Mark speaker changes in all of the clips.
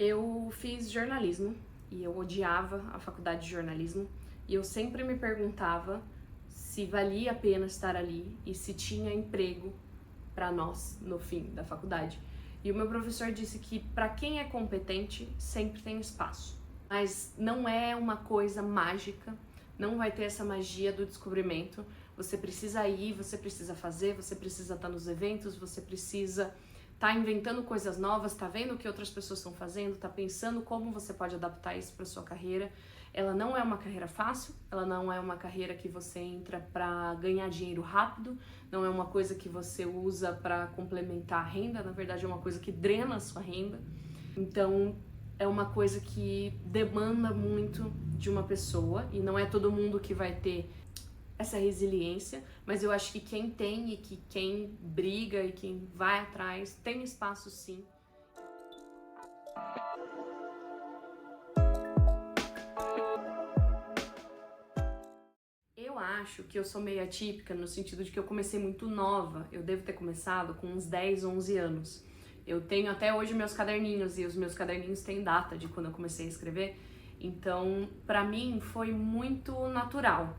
Speaker 1: Eu fiz jornalismo e eu odiava a faculdade de jornalismo e eu sempre me perguntava se valia a pena estar ali e se tinha emprego para nós no fim da faculdade. E o meu professor disse que para quem é competente sempre tem espaço, mas não é uma coisa mágica, não vai ter essa magia do descobrimento. Você precisa ir, você precisa fazer, você precisa estar nos eventos, você precisa tá inventando coisas novas, tá vendo o que outras pessoas estão fazendo, tá pensando como você pode adaptar isso para sua carreira. Ela não é uma carreira fácil, ela não é uma carreira que você entra para ganhar dinheiro rápido, não é uma coisa que você usa para complementar a renda, na verdade é uma coisa que drena a sua renda. Então, é uma coisa que demanda muito de uma pessoa e não é todo mundo que vai ter essa resiliência, mas eu acho que quem tem e que quem briga e quem vai atrás tem espaço sim. Eu acho que eu sou meio atípica no sentido de que eu comecei muito nova. Eu devo ter começado com uns 10, 11 anos. Eu tenho até hoje meus caderninhos e os meus caderninhos têm data de quando eu comecei a escrever. Então, pra mim foi muito natural.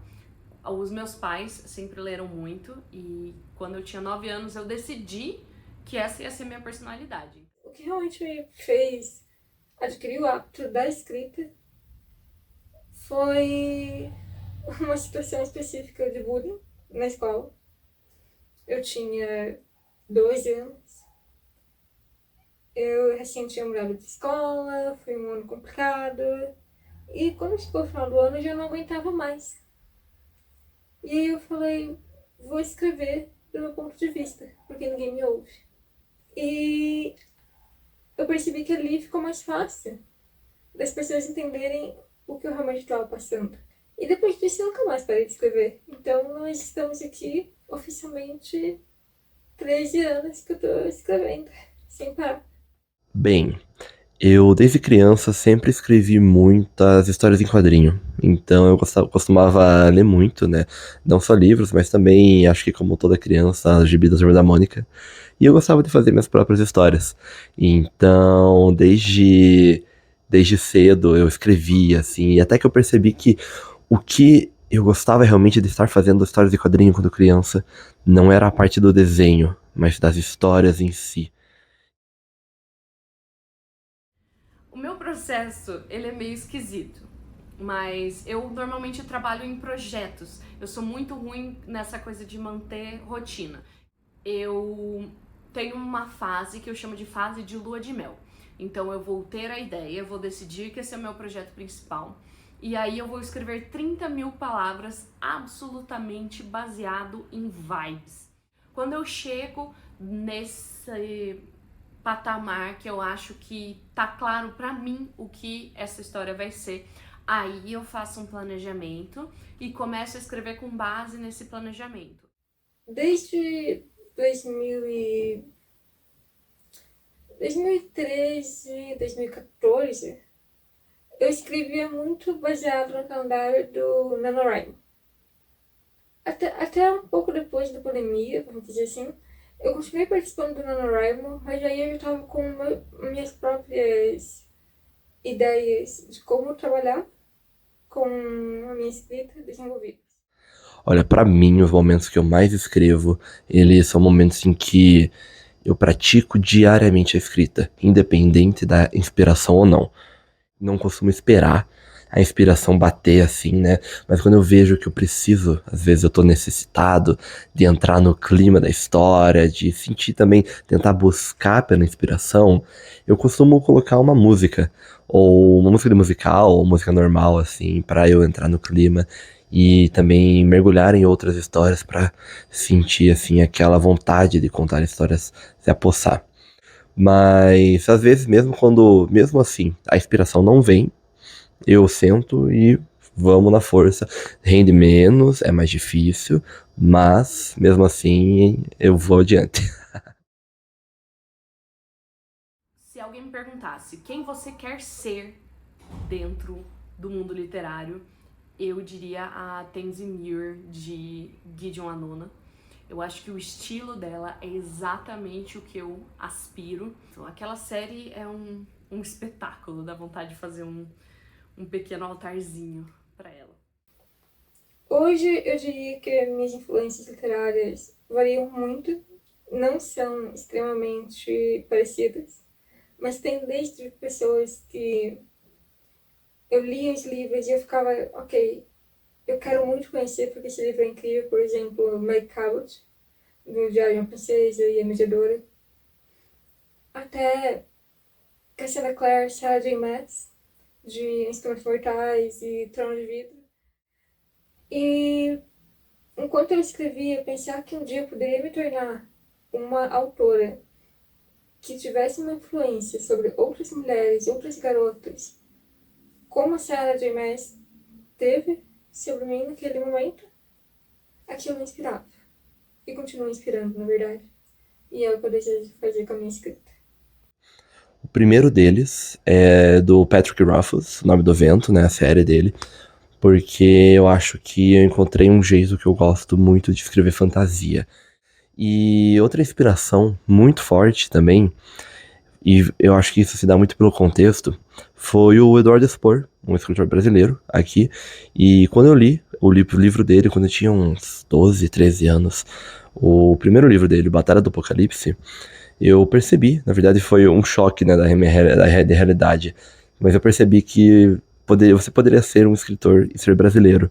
Speaker 1: Os meus pais sempre leram muito e quando eu tinha 9 anos eu decidi que essa ia ser minha personalidade.
Speaker 2: O que realmente me fez adquirir o hábito da escrita foi uma situação específica de bullying na escola. Eu tinha 12 anos. Eu recém tinha mudado de escola, foi um ano complicado. E quando chegou o final do ano, eu já não aguentava mais. E aí eu falei, vou escrever do meu ponto de vista, porque ninguém me ouve. E eu percebi que ali ficou mais fácil das pessoas entenderem o que eu realmente estava passando. E depois disso eu nunca mais parei de escrever. Então nós estamos aqui oficialmente 13 anos que eu tô escrevendo, sem parar.
Speaker 3: Bem, eu desde criança sempre escrevi muitas histórias em quadrinho. Então eu costumava ler muito, né? Não só livros, mas também, acho que como toda criança, as gibi da Turma da Mônica. E eu gostava de fazer minhas próprias histórias. Então, desde cedo eu escrevia, assim, e até que eu percebi que o que eu gostava realmente de estar fazendo histórias de quadrinho quando criança não era a parte do desenho, mas das histórias em si.
Speaker 1: O meu processo, ele é meio esquisito, mas eu normalmente trabalho em projetos. Eu sou muito ruim nessa coisa de manter rotina. Eu tenho uma fase que eu chamo de fase de lua de mel. Então eu vou ter a ideia, vou decidir que esse é o meu projeto principal. E aí eu vou escrever 30 mil palavras absolutamente baseado em vibes. Quando eu chego nesse patamar que eu acho que tá claro pra mim o que essa história vai ser, aí eu faço um planejamento e começo a escrever com base nesse planejamento.
Speaker 2: Desde 2000 e... 2013, 2014, eu escrevia muito baseado no calendário do NaNoWriMo. Até um pouco depois da pandemia, vamos dizer assim, eu continuei participando do NaNoWriMo, mas aí eu já estava com minhas próprias ideias de como trabalhar com a minha escrita desenvolvida.
Speaker 3: Olha, pra mim, os momentos que eu mais escrevo, eles são momentos em que eu pratico diariamente a escrita, independente da inspiração ou não. Não costumo esperar a inspiração bater assim, né? Mas quando eu vejo que eu preciso, às vezes eu tô necessitado de entrar no clima da história, de sentir também, tentar buscar pela inspiração, eu costumo colocar uma música, ou uma música de musical, ou música normal, assim, pra eu entrar no clima e também mergulhar em outras histórias pra sentir, assim, aquela vontade de contar histórias, se apossar. Mas às vezes mesmo assim, a inspiração não vem, eu sento e vamos na força. Rende menos, é mais difícil, mas mesmo assim eu vou adiante.
Speaker 1: Se alguém me perguntasse quem você quer ser dentro do mundo literário, eu diria a Tenzin Muir de Gideon Anona. Eu acho que o estilo dela é exatamente o que eu aspiro. Então, aquela série é um espetáculo, dá vontade de fazer um pequeno altarzinho para ela.
Speaker 2: Hoje eu diria que minhas influências literárias variam muito, não são extremamente parecidas, mas tem desde pessoas que eu lia os livros e eu ficava, ok, eu quero muito conhecer porque esse livro é incrível, por exemplo, Meg Cabot, do Diário de uma Princesa e a Mediadora, até Cassandra Clare, Sarah J. Maas, de Instrumentos Mortais e Trono de Vidro. E enquanto eu escrevia, pensar que um dia eu poderia me tornar uma autora que tivesse uma influência sobre outras mulheres, outras garotas, como a Sarah J. Maas teve sobre mim naquele momento, aquilo me inspirava. E continua inspirando, na verdade. E é o que eu desejo fazer com a minha escrita.
Speaker 3: O primeiro deles é do Patrick Rothfuss, O Nome do Vento, né, a série dele, porque eu acho que eu encontrei um jeito que eu gosto muito de escrever fantasia. E outra inspiração muito forte também, e eu acho que isso se dá muito pelo contexto, foi o Eduardo Spohr, um escritor brasileiro aqui. E quando eu li o livro dele, quando eu tinha uns 12, 13 anos, o primeiro livro dele, Batalha do Apocalipse, eu percebi, na verdade foi um choque, né, da realidade, mas eu percebi que você poderia ser um escritor e ser brasileiro.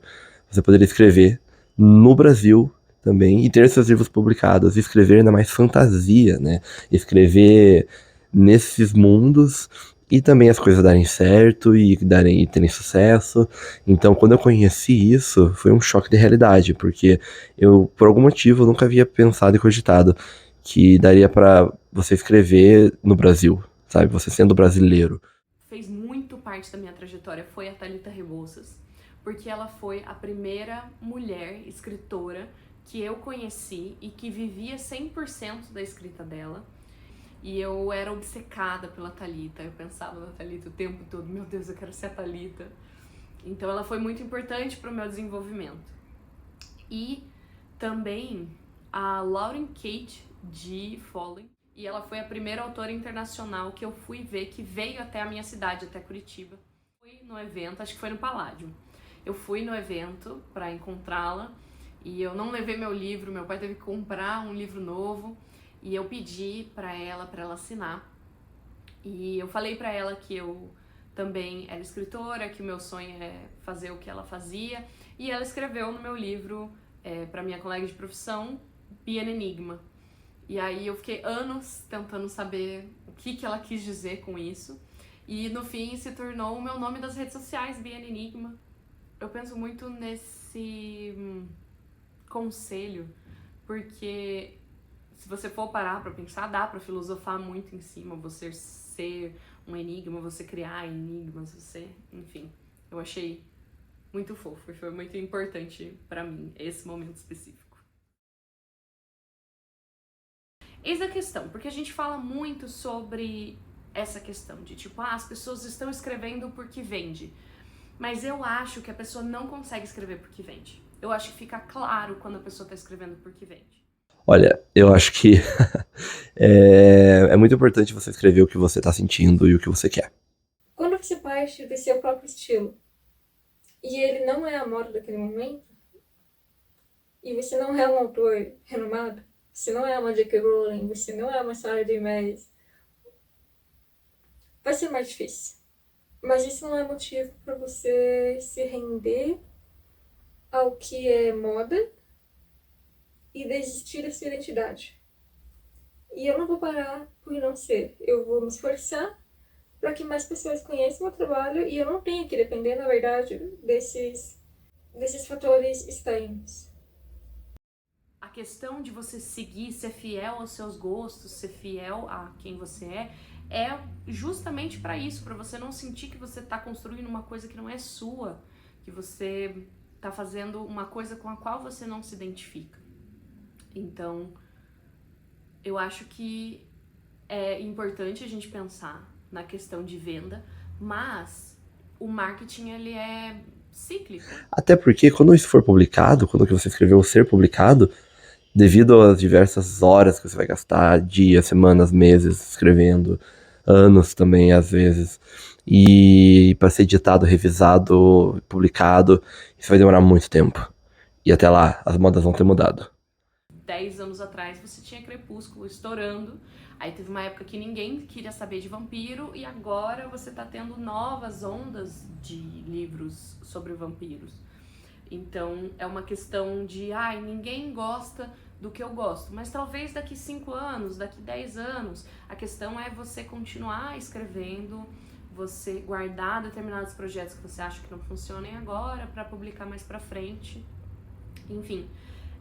Speaker 3: Você poderia escrever no Brasil também e ter seus livros publicados, e escrever ainda mais fantasia, né? Escrever nesses mundos e também as coisas darem certo e terem sucesso. Então, quando eu conheci isso, foi um choque de realidade, porque eu, por algum motivo, nunca havia pensado e cogitado que daria pra você escrever no Brasil, sabe? Você sendo brasileiro.
Speaker 1: Fez muito parte da minha trajetória foi a Thalita Rebouças, porque ela foi a primeira mulher escritora que eu conheci e que vivia 100% da escrita dela. E eu era obcecada pela Thalita, eu pensava na Thalita o tempo todo, meu Deus, eu quero ser a Thalita. Então ela foi muito importante para o meu desenvolvimento. E também a Lauren Kate de Foley, e ela foi a primeira autora internacional que eu fui ver, que veio até a minha cidade, até Curitiba. Fui no evento, acho que foi no Paládio. Eu fui no evento para encontrá-la e eu não levei meu livro, meu pai teve que comprar um livro novo e eu pedi para ela assinar. E eu falei para ela que eu também era escritora, que o meu sonho é fazer o que ela fazia, e ela escreveu no meu livro, para minha colega de profissão, Be an Enigma. E aí eu fiquei anos tentando saber o que ela quis dizer com isso. E no fim se tornou o meu nome das redes sociais, Be an Enigma. Eu penso muito nesse conselho, porque se você for parar pra pensar, dá pra filosofar muito em cima, você ser um enigma, você criar enigmas, você... Enfim, eu achei muito fofo e foi muito importante pra mim, esse momento específico. Eis a questão, porque a gente fala muito sobre essa questão de tipo, as pessoas estão escrevendo porque vende. Mas eu acho que a pessoa não consegue escrever porque vende. Eu acho que fica claro quando a pessoa está escrevendo porque vende.
Speaker 3: Olha, eu acho que é muito importante você escrever o que você está sentindo e o que você quer.
Speaker 2: Quando você parte do seu próprio estilo e ele não é a moda daquele momento, e você não é um autor renomado, você não é uma J.K. Rowling, você não é uma Sarah J. Maas, vai ser mais difícil. Mas isso não é motivo para você se render ao que é moda e desistir da sua identidade. E eu não vou parar por não ser. Eu vou me esforçar para que mais pessoas conheçam o meu trabalho e eu não tenha que depender, na verdade, desses fatores externos.
Speaker 1: A questão de você seguir, ser fiel aos seus gostos, ser fiel a quem você é justamente para isso, para você não sentir que você está construindo uma coisa que não é sua, que você está fazendo uma coisa com a qual você não se identifica. Então, eu acho que é importante a gente pensar na questão de venda, mas o marketing, ele é cíclico.
Speaker 3: Até porque quando isso for publicado, quando o que você escreveu ser publicado, devido às diversas horas que você vai gastar, dias, semanas, meses escrevendo, anos também, às vezes. E para ser editado, revisado, publicado, isso vai demorar muito tempo. E até lá, as modas vão ter mudado.
Speaker 1: 10 anos atrás você tinha Crepúsculo estourando, aí teve uma época que ninguém queria saber de vampiro e agora você tá tendo novas ondas de livros sobre vampiros. Então é uma questão de, ninguém gosta do que eu gosto, mas talvez daqui 5 anos, daqui 10 anos, a questão é você continuar escrevendo, você guardar determinados projetos que você acha que não funcionem agora para publicar mais pra frente. Enfim,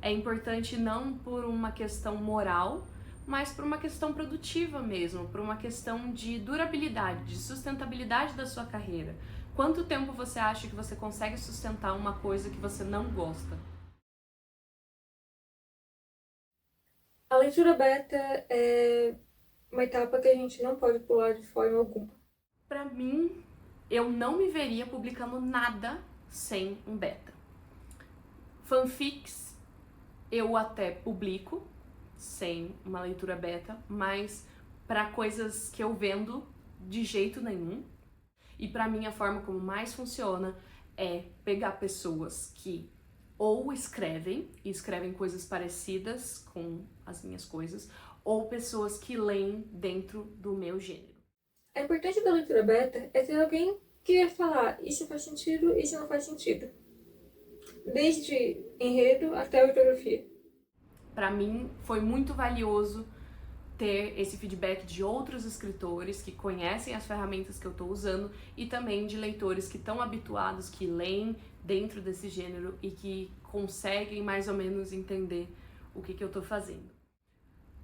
Speaker 1: é importante não por uma questão moral, mas por uma questão produtiva mesmo, por uma questão de durabilidade, de sustentabilidade da sua carreira. Quanto tempo você acha que você consegue sustentar uma coisa que você não gosta?
Speaker 2: A leitura beta é uma etapa que a gente não pode pular de forma alguma.
Speaker 1: Pra mim, eu não me veria publicando nada sem um beta. Fanfics eu até publico sem uma leitura beta, mas para coisas que eu vendo de jeito nenhum. E para mim a forma como mais funciona é pegar pessoas que ou escrevem, e escrevem coisas parecidas com as minhas coisas, ou pessoas que leem dentro do meu gênero.
Speaker 2: A importância da leitura beta é ter alguém que vai falar isso faz sentido, isso não faz sentido. Desde enredo até ortografia.
Speaker 1: Para mim foi muito valioso ter esse feedback de outros escritores que conhecem as ferramentas que eu estou usando e também de leitores que estão habituados, que leem dentro desse gênero e que conseguem mais ou menos entender o que eu estou fazendo.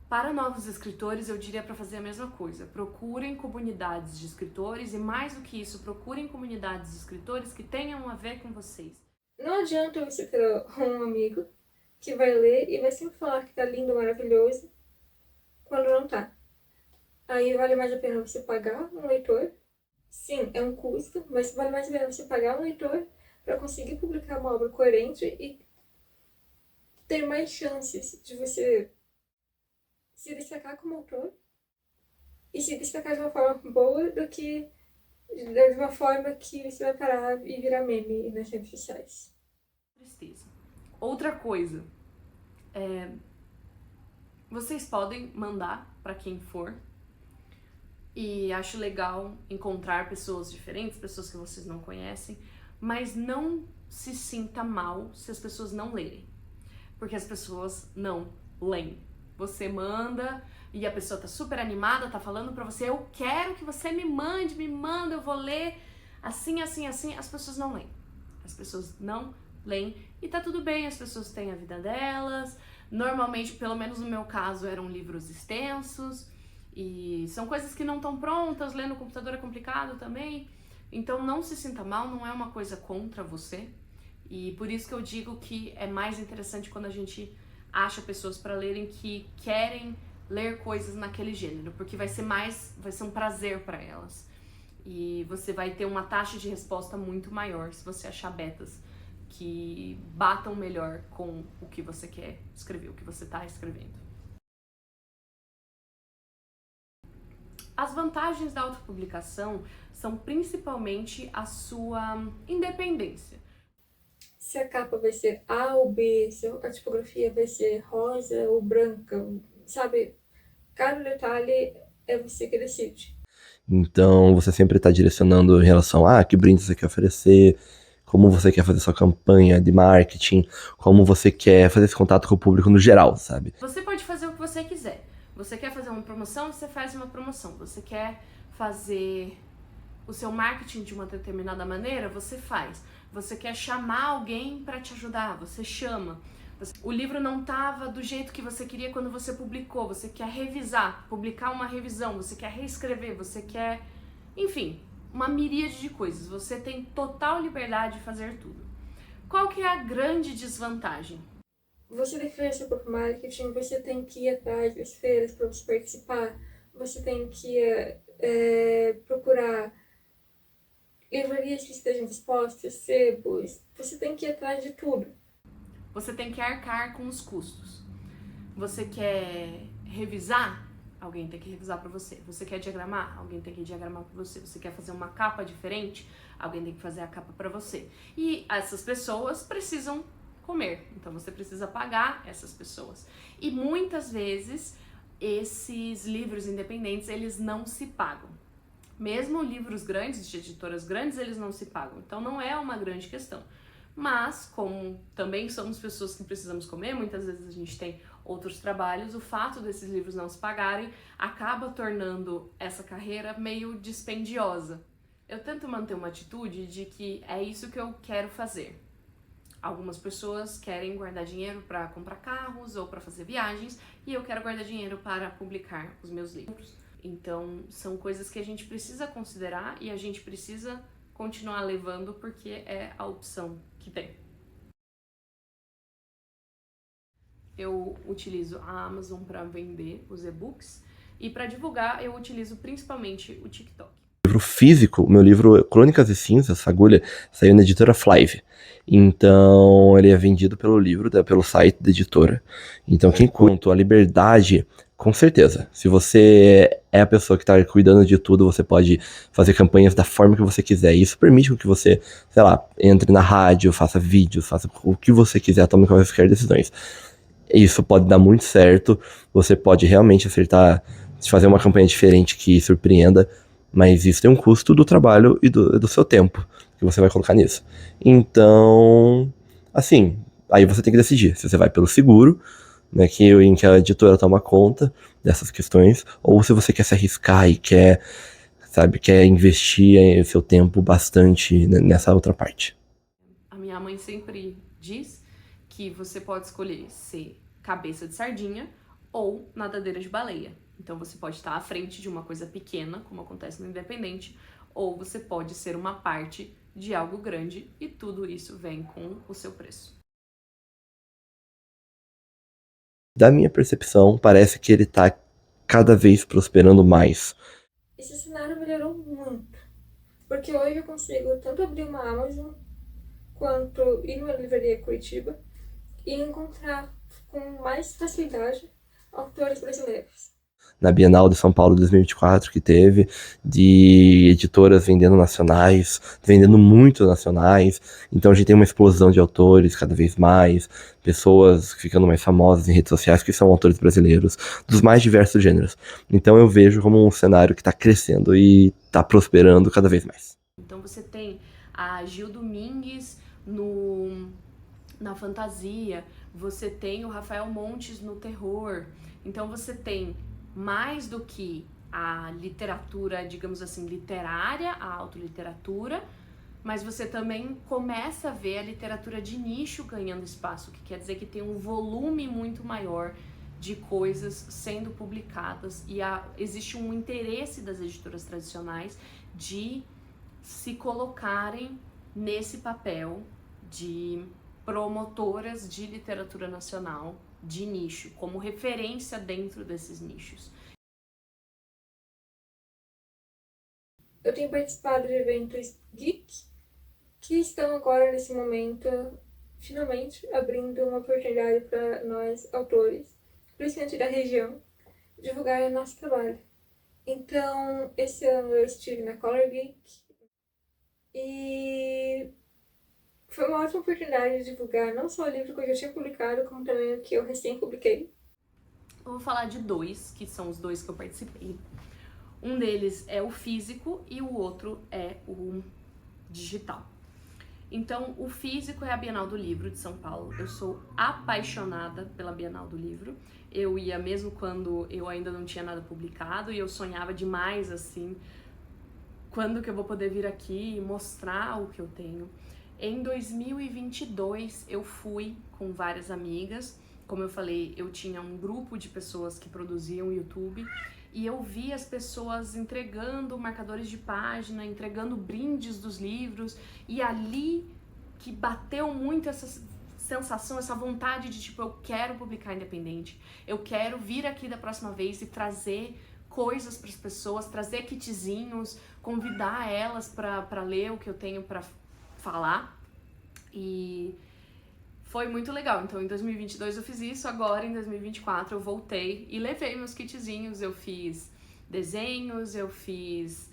Speaker 1: Para novos escritores, eu diria para fazer a mesma coisa. Procurem comunidades de escritores e, mais do que isso, procurem comunidades de escritores que tenham a ver com vocês.
Speaker 2: Não adianta você ter um amigo que vai ler e vai sempre falar que tá lindo, maravilhoso, quando não tá. Aí vale mais a pena você pagar um leitor. Sim, é um custo, mas vale mais a pena você pagar um leitor para conseguir publicar uma obra coerente e ter mais chances de você se destacar como autor e se destacar de uma forma boa do que de uma forma que você vai parar e virar meme nas redes sociais.
Speaker 1: Tristeza. Outra coisa, vocês podem mandar para quem for, e acho legal encontrar pessoas diferentes, pessoas que vocês não conhecem, mas não se sinta mal se as pessoas não lerem, porque as pessoas não leem. Você manda e a pessoa tá super animada, tá falando pra você, eu quero que você me manda, eu vou ler assim, assim, assim. As pessoas não leem. As pessoas não leem e tá tudo bem, as pessoas têm a vida delas. Normalmente, pelo menos no meu caso, eram livros extensos e são coisas que não estão prontas, ler no computador é complicado também. Então não se sinta mal, não é uma coisa contra você. E por isso que eu digo que é mais interessante quando a gente acha pessoas para lerem que querem ler coisas naquele gênero, porque vai ser um prazer para elas. E você vai ter uma taxa de resposta muito maior se você achar betas que batam melhor com o que você quer escrever, o que você está escrevendo. As vantagens da autopublicação são principalmente a sua independência.
Speaker 2: Se a capa vai ser A ou B, se a tipografia vai ser rosa ou branca, sabe? Cada detalhe é você que decide.
Speaker 3: Então você sempre está direcionando em relação a que brinde você quer oferecer, como você quer fazer sua campanha de marketing, como você quer fazer esse contato com o público no geral, sabe?
Speaker 1: Você pode fazer o que você quiser. Você quer fazer uma promoção, você faz uma promoção. Você quer fazer o seu marketing de uma determinada maneira, você faz. Você quer chamar alguém para te ajudar, você chama. O livro não estava do jeito que você queria quando você publicou, você quer revisar, publicar uma revisão, você quer reescrever, você quer... Enfim, uma miríade de coisas. Você tem total liberdade de fazer tudo. Qual que é a grande desvantagem?
Speaker 2: Você tem que fazer seu próprio marketing, você tem que ir atrás das feiras para você participar, você tem que procurar livrarias que estejam dispostas, sebos, você tem que ir atrás de tudo.
Speaker 1: Você tem que arcar com os custos. Você quer revisar Alguém tem que revisar pra você. Você quer diagramar? Alguém tem que diagramar pra você. Você quer fazer uma capa diferente? Alguém tem que fazer a capa pra você. E essas pessoas precisam comer. Então você precisa pagar essas pessoas. E muitas vezes esses livros independentes, eles não se pagam. Mesmo livros grandes, de editoras grandes, eles não se pagam. Então não é uma grande questão. Mas, como também somos pessoas que precisamos comer, muitas vezes a gente tem outros trabalhos, o fato desses livros não se pagarem acaba tornando essa carreira meio dispendiosa. Eu tento manter uma atitude de que é isso que eu quero fazer. Algumas pessoas querem guardar dinheiro para comprar carros ou para fazer viagens, e eu quero guardar dinheiro para publicar os meus livros. Então, são coisas que a gente precisa considerar e a gente precisa continuar levando porque é a opção que tem. Eu utilizo a Amazon para vender os e-books e para divulgar eu utilizo principalmente o TikTok.
Speaker 3: Livro físico, o meu livro Crônicas e Cinzas, Fagulha, saiu na editora Flive. Então, ele é vendido pelo livro, pelo site da editora. Então, quem conta a liberdade, com certeza. Se você é a pessoa que está cuidando de tudo, você pode fazer campanhas da forma que você quiser. E isso permite que você, sei lá, entre na rádio, faça vídeos, faça o que você quiser, tome quaisquer decisões. Isso pode dar muito certo. Você pode realmente acertar, fazer uma campanha diferente que surpreenda. Mas isso tem um custo do trabalho e do seu tempo que você vai colocar nisso. Então, assim, aí você tem que decidir se você vai pelo seguro, né, em que a editora toma conta dessas questões, ou se você quer se arriscar e quer, sabe, quer investir seu tempo bastante nessa outra parte.
Speaker 1: A minha mãe sempre diz que você pode escolher ser cabeça de sardinha ou nadadeira de baleia. Então você pode estar à frente de uma coisa pequena, como acontece no Independente, ou você pode ser uma parte de algo grande e tudo isso vem com o seu preço.
Speaker 3: Da minha percepção, parece que ele tá cada vez prosperando mais.
Speaker 2: Esse cenário melhorou muito, porque hoje eu consigo tanto abrir uma Amazon quanto ir numa livraria Curitiba e encontrar com mais facilidade autores brasileiros.
Speaker 3: Na Bienal de São Paulo 2024 que teve, de editoras vendendo nacionais, vendendo muito nacionais. Então a gente tem uma explosão de autores cada vez mais, pessoas ficando mais famosas em redes sociais que são autores brasileiros, dos mais diversos gêneros. Então eu vejo como um cenário que está crescendo e está prosperando cada vez mais.
Speaker 1: Então você tem a Gil Domingues na fantasia, você tem o Rafael Montes no terror. Então você tem mais do que a literatura, digamos assim, literária, a autoliteratura, mas você também começa a ver a literatura de nicho ganhando espaço, que quer dizer que tem um volume muito maior de coisas sendo publicadas e existe um interesse das editoras tradicionais de se colocarem nesse papel de promotoras de literatura nacional de nicho, como referência dentro desses nichos.
Speaker 2: Eu tenho participado de eventos geek que estão agora, nesse momento, finalmente abrindo uma oportunidade para nós, autores, principalmente da região, divulgarem nosso trabalho. Então, esse ano eu estive na Color Geek e foi uma ótima oportunidade de divulgar não só o livro que eu já tinha publicado, como também o que eu recém publiquei.
Speaker 1: Eu vou falar de dois, que são os dois que eu participei. Um deles é o físico e o outro é o digital. Então, o físico é a Bienal do Livro de São Paulo. Eu sou apaixonada pela Bienal do Livro. Eu ia mesmo quando eu ainda não tinha nada publicado e eu sonhava demais, assim, quando que eu vou poder vir aqui e mostrar o que eu tenho. Em 2022, eu fui com várias amigas. Como eu falei, eu tinha um grupo de pessoas que produziam YouTube e eu vi as pessoas entregando marcadores de página, entregando brindes dos livros, e ali que bateu muito essa sensação, essa vontade de tipo, eu quero publicar independente, eu quero vir aqui da próxima vez e trazer coisas para as pessoas, trazer kitzinhos, convidar elas para ler o que eu tenho para falar. E foi muito legal. Então, em 2022 eu fiz isso, agora em 2024 eu voltei e levei meus kitzinhos. Eu fiz desenhos, eu fiz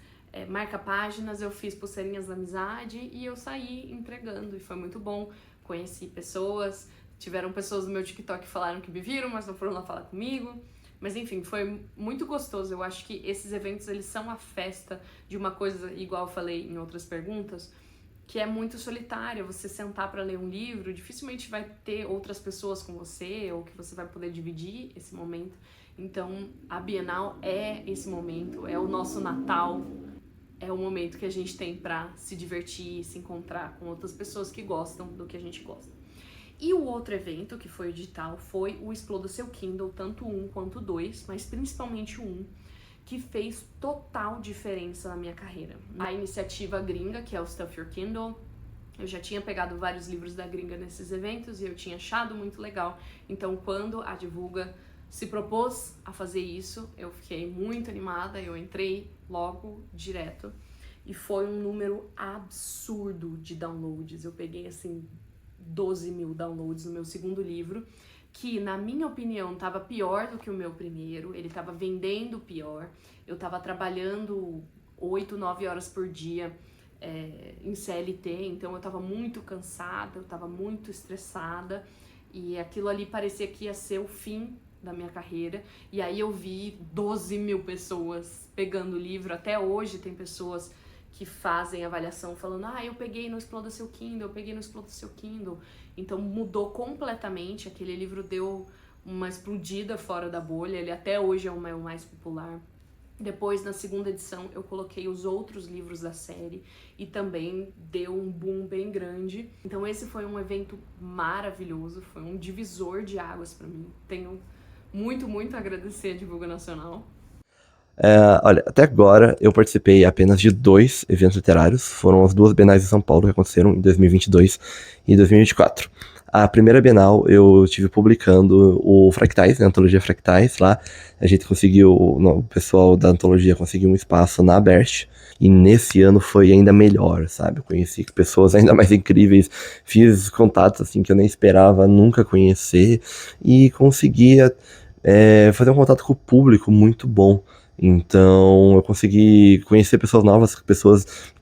Speaker 1: marca-páginas, eu fiz pulseirinhas da amizade e eu saí entregando e foi muito bom. Conheci pessoas, tiveram pessoas no meu TikTok que falaram que me viram, mas não foram lá falar comigo. Mas enfim, foi muito gostoso. Eu acho que esses eventos, eles são a festa de uma coisa, igual eu falei em outras perguntas, que é muito solitária. Você sentar para ler um livro, dificilmente vai ter outras pessoas com você ou que você vai poder dividir esse momento. Então, a Bienal é esse momento, é o nosso Natal, é o momento que a gente tem para se divertir, se encontrar com outras pessoas que gostam do que a gente gosta. E o outro evento, que foi o digital, foi o Exploda Seu Kindle, tanto o 1 quanto o 2, mas principalmente o 1, que fez total diferença na minha carreira. A iniciativa gringa, que é o Stuff Your Kindle, eu já tinha pegado vários livros da gringa nesses eventos e eu tinha achado muito legal. Então, quando a Divulga se propôs a fazer isso, eu fiquei muito animada, eu entrei logo direto e foi um número absurdo de downloads. Eu peguei, assim, 12 mil downloads no meu segundo livro, que, na minha opinião, estava pior do que o meu primeiro, ele estava vendendo pior, eu estava trabalhando 8, 9 horas por dia em CLT, então eu estava muito cansada, eu estava muito estressada, e aquilo ali parecia que ia ser o fim da minha carreira, e aí eu vi 12 mil pessoas pegando o livro. Até hoje tem pessoas que fazem avaliação falando, eu peguei no Exploda Seu Kindle, eu peguei no Exploda Seu Kindle. Então mudou completamente, aquele livro deu uma explodida fora da bolha, ele até hoje é o meu mais popular. Depois, na segunda edição, eu coloquei os outros livros da série e também deu um boom bem grande. Então esse foi um evento maravilhoso, foi um divisor de águas para mim. Tenho muito, muito a agradecer a Divulga Nacional.
Speaker 3: Olha, até agora eu participei apenas de 2 eventos literários. Foram as 2 Bienais de São Paulo que aconteceram em 2022 e 2024. A primeira Bienal eu estive publicando o Fractais, né, a Antologia Fractais lá. A gente conseguiu, o pessoal da Antologia conseguiu um espaço na Aberst. E nesse ano foi ainda melhor, sabe? Eu conheci pessoas ainda mais incríveis, fiz contatos assim que eu nem esperava nunca conhecer e conseguia fazer um contato com o público muito bom. Então eu consegui conhecer pessoas novas, pessoas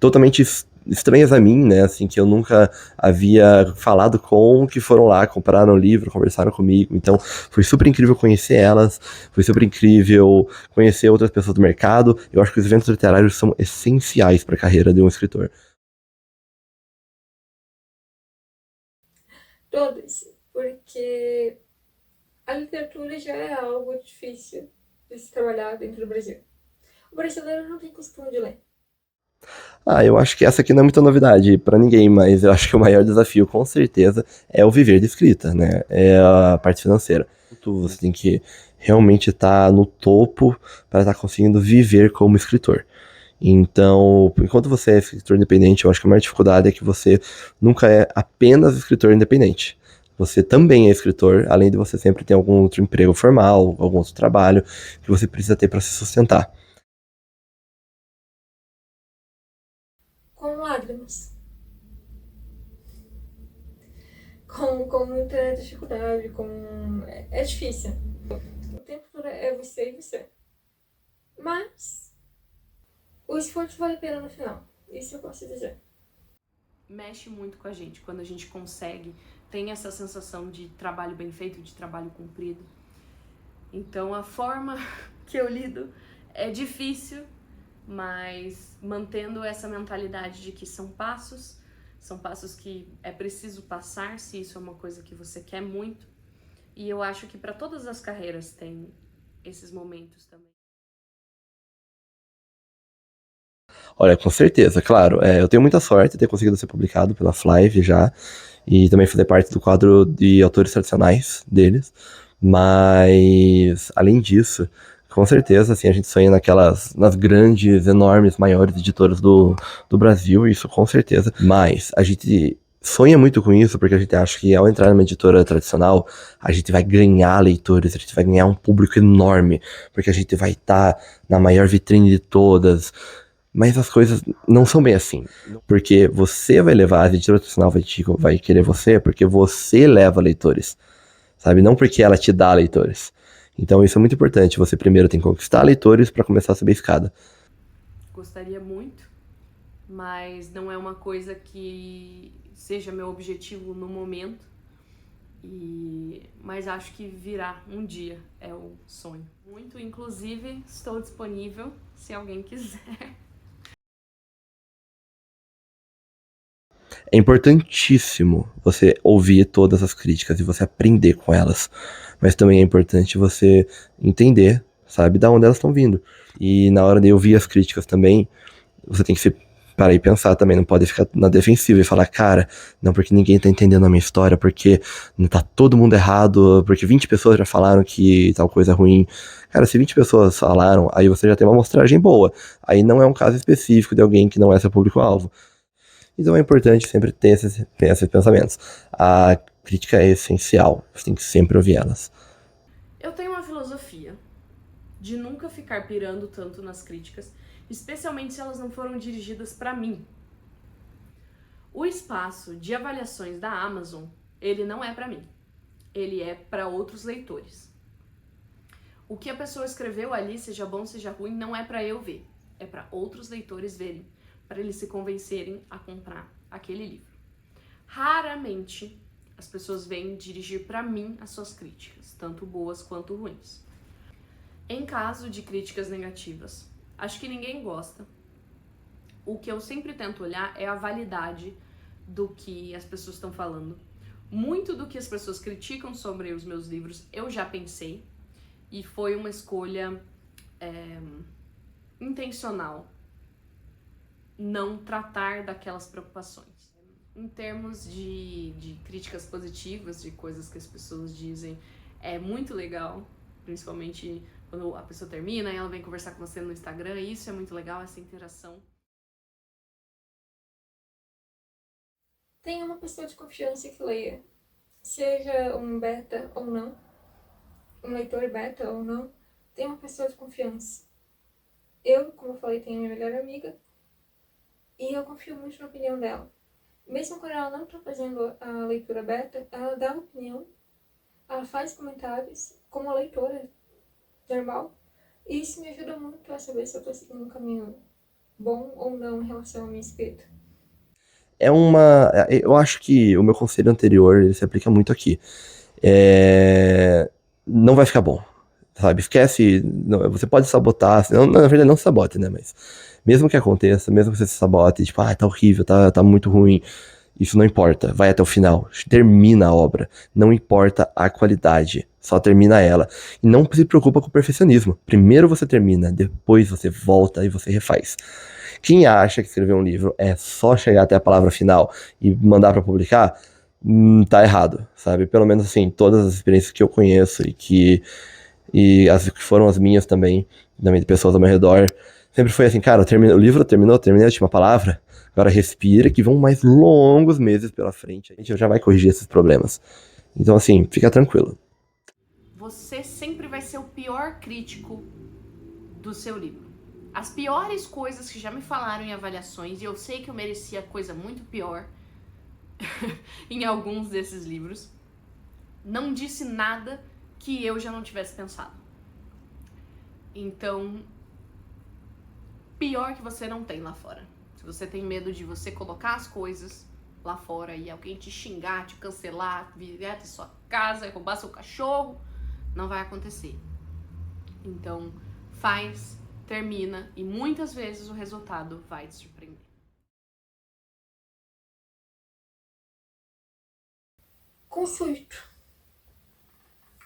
Speaker 3: totalmente estranhas a mim, né, assim, que eu nunca havia falado com, que foram lá, compraram o livro, conversaram comigo. Então foi super incrível conhecer elas, foi super incrível conhecer outras pessoas do mercado. Eu acho que os eventos literários são essenciais para a carreira de um escritor.
Speaker 2: Todos, porque a literatura já é algo difícil de se trabalhar dentro do Brasil. O brasileiro não tem costume de ler.
Speaker 3: Eu acho que essa aqui não é muita novidade pra ninguém, mas eu acho que o maior desafio, com certeza, é o viver de escrita, né? É a parte financeira. Você tem que realmente estar no topo para estar conseguindo viver como escritor. Então, enquanto você é escritor independente, eu acho que a maior dificuldade é que você nunca é apenas escritor independente. Você também é escritor, além de você sempre ter algum outro emprego formal, algum outro trabalho que você precisa ter para se sustentar.
Speaker 2: Com lágrimas. Com muita dificuldade, é difícil. O tempo todo é você e você. Mas o esforço vale a pena no final. Isso eu posso dizer.
Speaker 1: Mexe muito com a gente quando a gente consegue, tem essa sensação de trabalho bem feito, de trabalho cumprido. Então a forma que eu lido é difícil, mas mantendo essa mentalidade de que são passos que é preciso passar, se isso é uma coisa que você quer muito. E eu acho que para todas as carreiras tem esses momentos também.
Speaker 3: Olha, com certeza, claro. Eu tenho muita sorte de ter conseguido ser publicado pela Flive já, e também fazer parte do quadro de autores tradicionais deles. Mas, além disso, com certeza, assim, a gente sonha nas grandes, enormes, maiores editoras do Brasil, isso com certeza. Mas a gente sonha muito com isso porque a gente acha que ao entrar numa editora tradicional, a gente vai ganhar leitores, a gente vai ganhar um público enorme, porque a gente vai estar na maior vitrine de todas, Mas as coisas não são bem assim. Porque você vai levar, a editora tradicional vai querer você porque você leva leitores, sabe? Não porque ela te dá leitores. Então isso é muito importante. Você primeiro tem que conquistar leitores para começar a subir a escada.
Speaker 1: Gostaria muito, mas não é uma coisa que seja meu objetivo no momento. Mas acho que virá um dia, é o sonho. Muito, inclusive, estou disponível se alguém quiser.
Speaker 3: É importantíssimo você ouvir todas as críticas e você aprender com elas. Mas também é importante você entender, sabe, da onde elas estão vindo. E na hora de ouvir as críticas também, você tem que se parar e pensar também, não pode ficar na defensiva e falar, cara, não, porque ninguém tá entendendo a minha história, porque não tá todo mundo errado, porque 20 pessoas já falaram que tal coisa é ruim. Cara, se 20 pessoas falaram, aí você já tem uma amostragem boa. Aí não é um caso específico de alguém que não é seu público-alvo. Então é importante sempre ter esses pensamentos. A crítica é essencial, você tem que sempre ouvir elas.
Speaker 1: Eu tenho uma filosofia de nunca ficar pirando tanto nas críticas, especialmente se elas não foram dirigidas para mim. O espaço de avaliações da Amazon, ele não é para mim. Ele é para outros leitores. O que a pessoa escreveu ali, seja bom, seja ruim, não é para eu ver. É para outros leitores verem, para eles se convencerem a comprar aquele livro. Raramente as pessoas vêm dirigir para mim as suas críticas, tanto boas quanto ruins. Em caso de críticas negativas, acho que ninguém gosta. O que eu sempre tento olhar é a validade do que as pessoas estão falando. Muito do que as pessoas criticam sobre os meus livros eu já pensei e foi uma escolha intencional não tratar daquelas preocupações. Em termos de críticas positivas, de coisas que as pessoas dizem, é muito legal, principalmente quando a pessoa termina e ela vem conversar com você no Instagram, isso é muito legal, essa interação.
Speaker 2: Tenha uma pessoa de confiança que leia, seja um beta ou não, um leitor beta ou não, tenha uma pessoa de confiança. Eu, como eu falei, tenho minha melhor amiga e eu confio muito na opinião dela. Mesmo quando ela não está fazendo a leitura beta, ela dá opinião, ela faz comentários como a leitora normal, e isso me ajuda muito a saber se eu estou seguindo um caminho bom ou não em relação à minha escrita.
Speaker 3: Eu acho que o meu conselho anterior, ele se aplica muito aqui. Não vai ficar bom, sabe? Esquece, você pode sabotar, na verdade não sabote, né? Mas mesmo que aconteça, mesmo que você se sabote, tipo, tá horrível, tá muito ruim, isso não importa, vai até o final, termina a obra, não importa a qualidade, só termina ela. E não se preocupa com o perfeccionismo, primeiro você termina, depois você volta e você refaz. Quem acha que escrever um livro é só chegar até a palavra final e mandar pra publicar, tá errado, sabe? Pelo menos assim, todas as experiências que eu conheço e as que foram as minhas também de pessoas ao meu redor, sempre foi assim, cara, o livro terminou, terminei a última palavra, agora respira que vão mais longos meses pela frente, a gente já vai corrigir esses problemas. Então assim, fica tranquilo.
Speaker 1: Você sempre vai ser o pior crítico do seu livro. As piores coisas que já me falaram em avaliações, e eu sei que eu merecia coisa muito pior em alguns desses livros, não disse nada que eu já não tivesse pensado. Então, pior que você não tem lá fora. Se você tem medo de você colocar as coisas lá fora e alguém te xingar, te cancelar, vir até sua casa e roubar seu cachorro, não vai acontecer. Então, faz, termina e muitas vezes o resultado vai te surpreender.
Speaker 2: Com suito.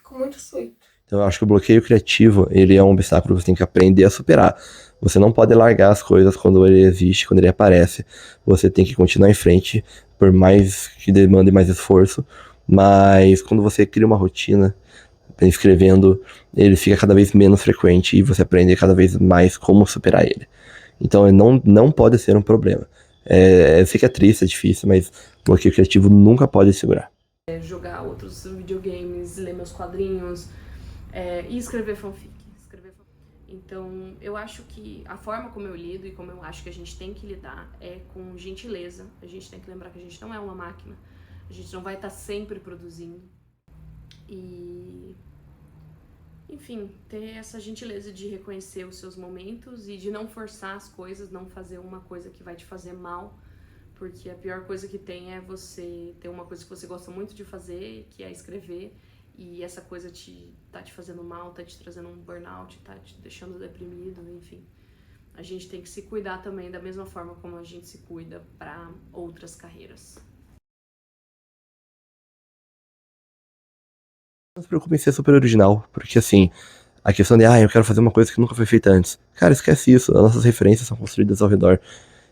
Speaker 2: Com muito suito.
Speaker 3: Então eu acho que o bloqueio criativo, ele é um obstáculo que você tem que aprender a superar. Você não pode largar as coisas quando ele existe, quando ele aparece. Você tem que continuar em frente, por mais que demande mais esforço. Mas quando você cria uma rotina, escrevendo, ele fica cada vez menos frequente e você aprende cada vez mais como superar ele. Então não pode ser um problema. Eu sei que é triste, é difícil, mas bloqueio criativo nunca pode segurar.
Speaker 1: Jogar outros videogames, ler meus quadrinhos e escrever fanfic. Então, eu acho que a forma como eu lido e como eu acho que a gente tem que lidar é com gentileza. A gente tem que lembrar que a gente não é uma máquina, a gente não vai estar sempre produzindo. E, enfim, ter essa gentileza de reconhecer os seus momentos e de não forçar as coisas, não fazer uma coisa que vai te fazer mal, porque a pior coisa que tem é você ter uma coisa que você gosta muito de fazer, que é escrever, e essa coisa tá te fazendo mal, tá te trazendo um burnout, tá te deixando deprimido, enfim. A gente tem que se cuidar também da mesma forma como a gente se cuida para outras carreiras.
Speaker 3: Não se preocupe em ser super original, porque assim, a questão de, eu quero fazer uma coisa que nunca foi feita antes. Cara, esquece isso. As nossas referências são construídas ao redor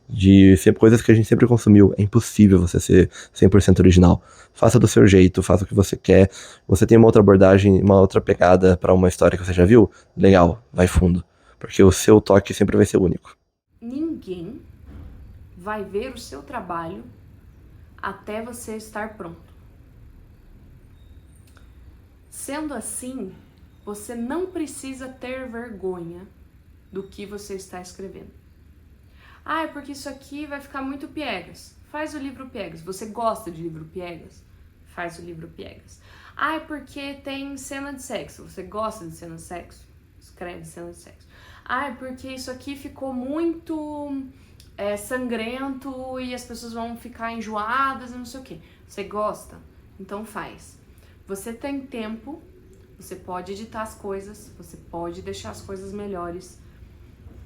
Speaker 3: de sempre coisas que a gente sempre consumiu. É impossível você ser 100% original. Faça do seu jeito, faça o que você quer. Você tem uma outra abordagem, uma outra pegada pra uma história que você já viu? Legal, vai fundo. Porque o seu toque sempre vai ser único.
Speaker 1: Ninguém vai ver o seu trabalho até você estar pronto. Sendo assim, você não precisa ter vergonha do que você está escrevendo. É porque isso aqui vai ficar muito piegas. Faz o livro piegas. Você gosta de livro piegas? Faz o livro piegas. É porque tem cena de sexo. Você gosta de cena de sexo? Escreve cena de sexo. É porque isso aqui ficou muito sangrento e as pessoas vão ficar enjoadas e não sei o que. Você gosta? Então faz. Você tem tempo, você pode editar as coisas, você pode deixar as coisas melhores,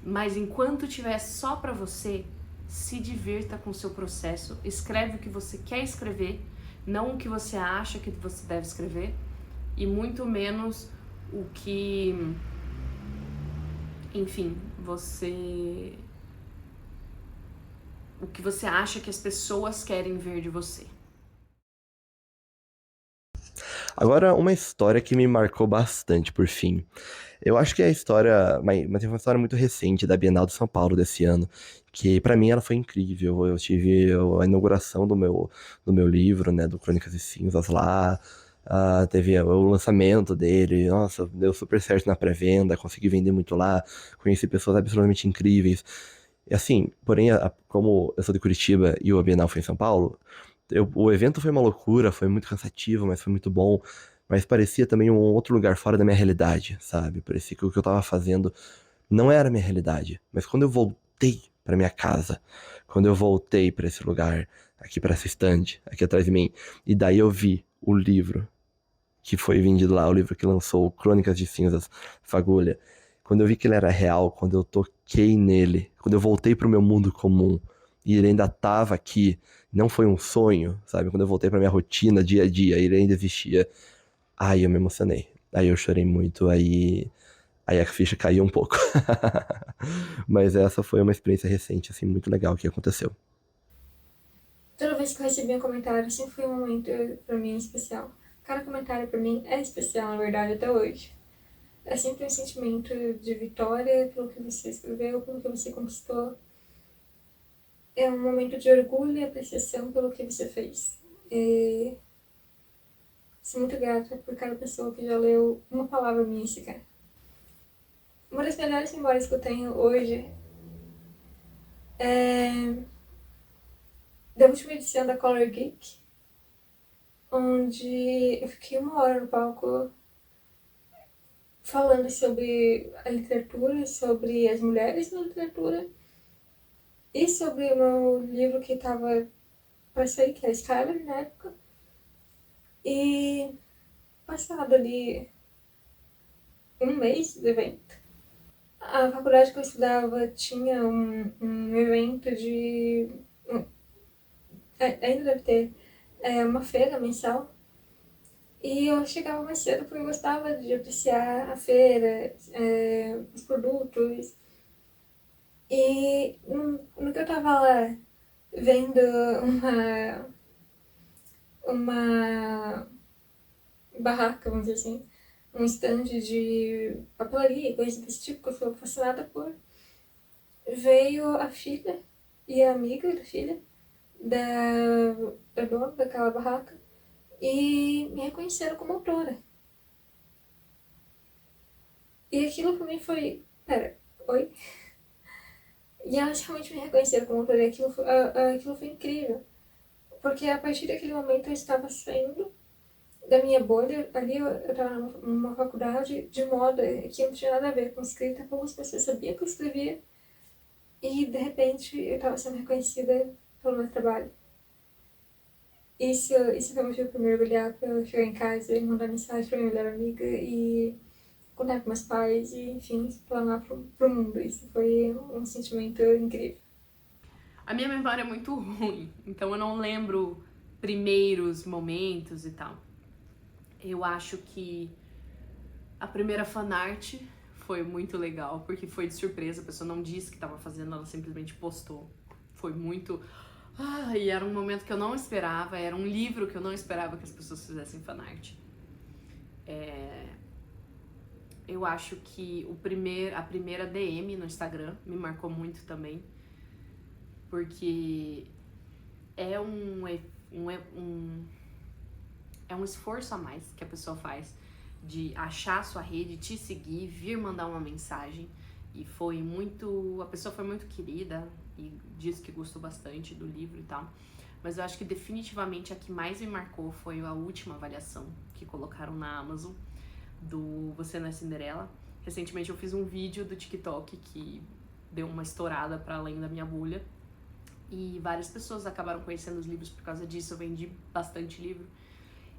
Speaker 1: mas enquanto tiver só pra você, se divirta com o seu processo, escreve o que você quer escrever, não o que você acha que você deve escrever, e muito menos o que, enfim, o que você acha que as pessoas querem ver de você.
Speaker 3: Agora, uma história que me marcou bastante, por fim. Eu acho que é a história, mas é uma história muito recente da Bienal de São Paulo desse ano, que pra mim ela foi incrível. Eu tive a inauguração do meu livro, né, do Crônicas e Cinzas lá. Teve o lançamento dele, nossa, deu super certo na pré-venda, consegui vender muito lá, conheci pessoas absolutamente incríveis. E assim, porém, como eu sou de Curitiba e o Bienal foi em São Paulo, o evento foi uma loucura, foi muito cansativo, mas foi muito bom. Mas parecia também um outro lugar fora da minha realidade, sabe? Parecia que o que eu tava fazendo não era a minha realidade. Mas quando eu voltei pra minha casa, quando eu voltei pra esse lugar, aqui pra essa estande, aqui atrás de mim, e daí eu vi o livro que foi vendido lá, o livro que lançou, Crônicas de Cinzas, Fagulha. Quando eu vi que ele era real, quando eu toquei nele, quando eu voltei pro meu mundo comum, e ele ainda tava aqui, não foi um sonho, sabe? Quando eu voltei pra minha rotina, dia a dia, ele ainda existia. Aí eu me emocionei. Aí eu chorei muito, aí a ficha caiu um pouco. Mas essa foi uma experiência recente, assim, muito legal que aconteceu.
Speaker 2: Toda vez que eu recebi um comentário, sempre foi um momento pra mim especial. Cada comentário pra mim é especial, na verdade, até hoje. É sempre um sentimento de vitória pelo que você escreveu, pelo que você conquistou. É um momento de orgulho e apreciação pelo que você fez. E sou muito grata por cada pessoa que já leu uma palavra minha sequer. Uma das melhores memórias que eu tenho hoje é da última edição da Color Geek, onde eu fiquei 1 hora no palco falando sobre a literatura, sobre as mulheres na literatura e sobre o meu livro que estava para sair, que era Skyler na época. E passado ali 1 mês do evento, a faculdade que eu estudava tinha um evento de. Ainda deve ter uma feira mensal. E eu chegava mais cedo porque eu gostava de apreciar a feira, os produtos. E no que eu tava lá vendo uma barraca, vamos dizer assim, um stand de papelaria, coisa desse tipo, que eu sou fascinada por, veio a filha e a amiga da filha da dona daquela barraca e me reconheceram como autora. E aquilo pra mim foi Pera, oi? E elas realmente me reconheceram como autora, e aquilo foi incrível. Porque a partir daquele momento eu estava saindo da minha bolha. Ali eu estava numa faculdade de moda que não tinha nada a ver com escrita. Poucas pessoas sabiam que eu escrevia. E de repente eu estava sendo reconhecida pelo meu trabalho. Isso foi o motivo pra me orgulhar, pra eu chegar em casa e mandar mensagem pra minha melhor amiga e contar com meus pais e, enfim, explanar pro mundo. Isso foi um sentimento incrível.
Speaker 1: A minha memória é muito ruim, então eu não lembro primeiros momentos e tal. Eu acho que a primeira fanart foi muito legal, porque foi de surpresa, a pessoa não disse que estava fazendo, ela simplesmente postou. Foi muito... e era um momento que eu não esperava, era um livro que eu não esperava que as pessoas fizessem fanart. Eu acho que a primeira DM no Instagram me marcou muito também, porque é um esforço a mais que a pessoa faz de achar a sua rede, te seguir, vir mandar uma mensagem. E a pessoa foi muito querida e disse que gostou bastante do livro e tal. Mas eu acho que definitivamente a que mais me marcou foi a última avaliação que colocaram na Amazon do Você Não é Cinderela. Recentemente eu fiz um vídeo do TikTok que deu uma estourada para além da minha bolha. E várias pessoas acabaram conhecendo os livros por causa disso. Eu vendi bastante livro.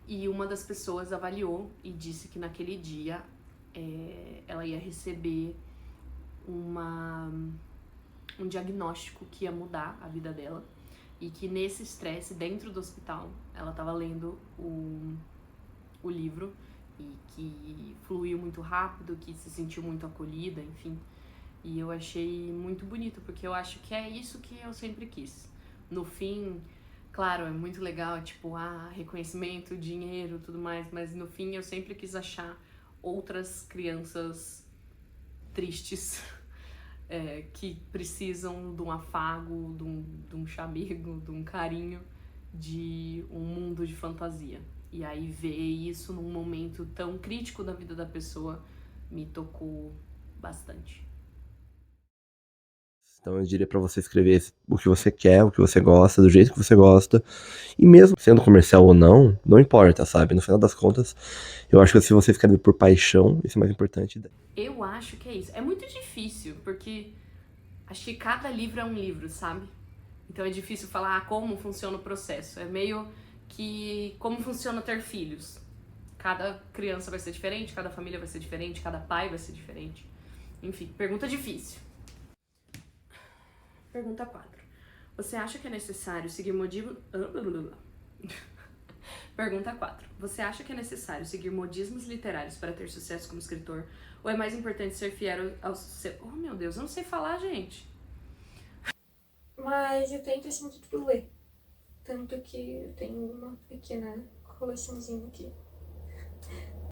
Speaker 1: E uma das pessoas avaliou e disse que naquele dia ela ia receber um diagnóstico que ia mudar a vida dela. E que nesse estresse, dentro do hospital, ela estava lendo o livro e que fluiu muito rápido, que se sentiu muito acolhida, enfim. E eu achei muito bonito, porque eu acho que é isso que eu sempre quis. No fim, claro, é muito legal, tipo, reconhecimento, dinheiro, tudo mais, mas no fim eu sempre quis achar outras crianças tristes que precisam de um afago, de um chamego, de um carinho, de um mundo de fantasia. E aí ver isso num momento tão crítico da vida da pessoa me tocou bastante.
Speaker 3: Então eu diria pra você escrever o que você quer, o que você gosta, do jeito que você gosta. E mesmo sendo comercial ou não, não importa, sabe? No final das contas, eu acho que se você escreve por paixão, isso é mais importante.
Speaker 1: Eu acho que é isso. É muito difícil, porque acho que cada livro é um livro, sabe? Então é difícil falar como funciona o processo. É meio que como funciona ter filhos. Cada criança vai ser diferente, cada família vai ser diferente, cada pai vai ser diferente. Enfim, pergunta difícil. Pergunta 4. Você acha que é necessário seguir modismo... Pergunta 4. Você acha que é necessário seguir modismos literários para ter sucesso como escritor? Ou é mais importante ser fiel ao seu... Oh, meu Deus, eu não sei falar, gente.
Speaker 2: Mas eu tento, acima de tudo, ler. Tanto que eu tenho uma pequena coleçãozinha aqui.